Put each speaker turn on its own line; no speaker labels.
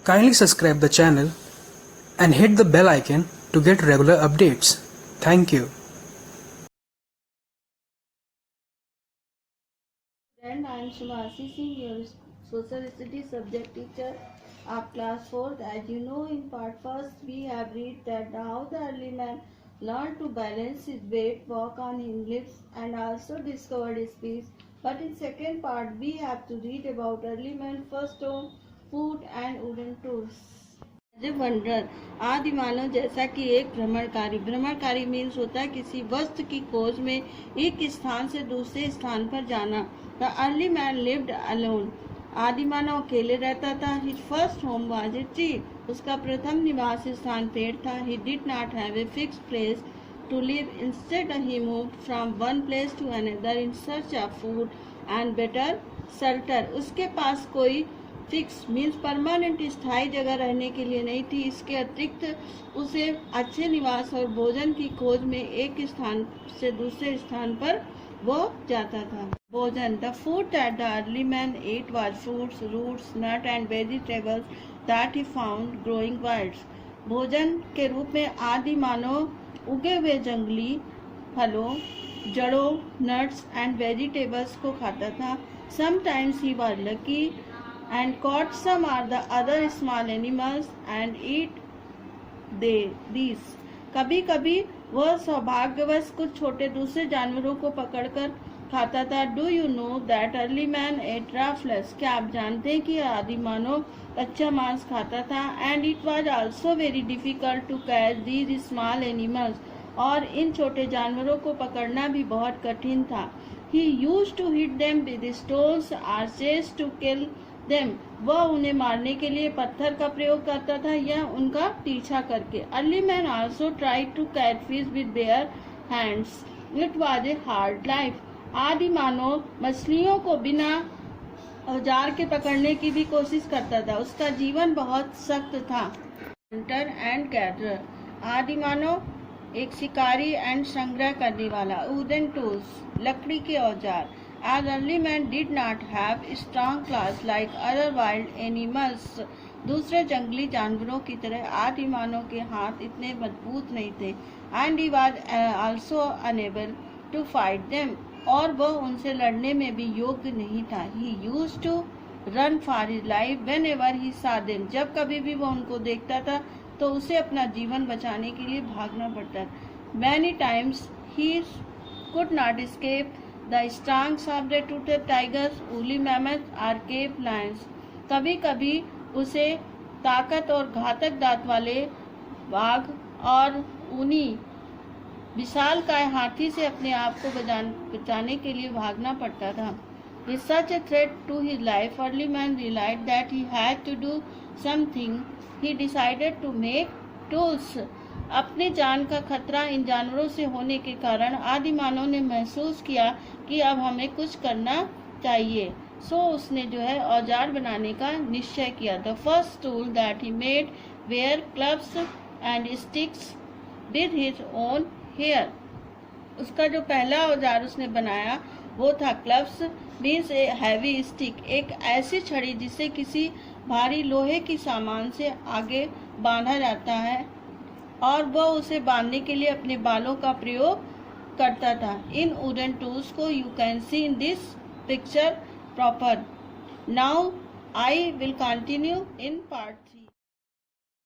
Kindly subscribe the channel and hit the bell icon to get regular updates. Thank you.
And I am Shumasi Singh, your social studies subject teacher of class 4th. As you know, in part first we have read that how the early man learned to balance his weight, walk on his lips, and also discovered his speech. But in second part we have to read about early man first home, food and wooden tools. Wonder आदि मानव जैसा कि एक भ्रमणकारी means होता है किसी वस्तु की खोज में एक स्थान से दूसरे स्थान पर जाना। The early man lived alone, आदि मानव अकेले रहता था। His first home was a tree, उसका प्रथम निवास स्थान पेड़ था। He did not have a fixed place to live, instead he moved from one place to another in search of food and better shelter. उसके पास कोई फिक्स मीन्स परमानेंट स्थायी जगह रहने के लिए नहीं थी। इसके अतिरिक्त उसे अच्छे निवास और भोजन की खोज में एक स्थान से दूसरे स्थान पर वो जाता था। भोजन, the food that the early man ate was fruits, roots, nut and vegetables that he found growing wilds. भोजन के रूप में आदि मानव उगे हुए जंगली फलों, जड़ों, नट्स एंड वेजिटेबल्स को खाता था। Sometimes he was lucky and caught some or the other small animals and eat these. कभी कभी वह सौभाग्यवश कुछ छोटे दूसरे जानवरों को पकड़कर खाता था। Do you know that early man ate raw flesh, क्या आप जानते हैं कि आदि मानव कच्चा मांस खाता था। And it was also very difficult to catch these small animals, और इन छोटे जानवरों को पकड़ना भी बहुत कठिन था। He used to hit them with stones और चेस टू किल देम, वह उन्हें मारने के लिए पत्थर का प्रयोग करता था या उनका पीछा करके। Early man also tried to catch fish with their hands, it was a hard life. आदि मानव मछलियों को बिना औजार के पकड़ने की भी कोशिश करता था, उसका जीवन बहुत सख्त था। हंटर एंड गैदरर, आदि मानव एक शिकारी एंड संग्रह करने वाला। वुडन टूल्स, लकड़ी के औजार। As early man did not have strong claws like other wild animals, दूसरे जंगली जानवरों की तरह आदि मानव के हाथ इतने मजबूत नहीं थे। And he was also unable to fight them, और वह उनसे लड़ने में भी योग्य नहीं था। He used to run for his life whenever he saw them, जब कभी भी वह उनको देखता था तो उसे अपना जीवन बचाने के लिए भागना पड़ता। Many times he could not escape the strong saber-toothed tigers, woolly mammoths or cave lions. कभी कभी उसे ताकत और घातक दांत वाले बाघ और ऊनी विशालकाय हाथी से अपने आप को बचाने के लिए भागना पड़ता था। With such a threat to his life, early man realized that he had to do something. He decided to make tools. अपने जान का खतरा इन जानवरों से होने के कारण आदि मानव ने महसूस किया कि अब हमें कुछ करना चाहिए। सो उसने जो है औजार बनाने का निश्चय किया। The first tool that he made were clubs and sticks with his own hair, उसका जो पहला औजार उसने बनाया वो था clubs means a heavy stick, एक ऐसी छड़ी जिसे किसी भारी लोहे की सामान से आगे बांधा जाता है और वह उसे बांधने के लिए अपने बालों का प्रयोग करता था। इन वुडन टूल्स को you can see in this picture proper. Now I will continue in part 3।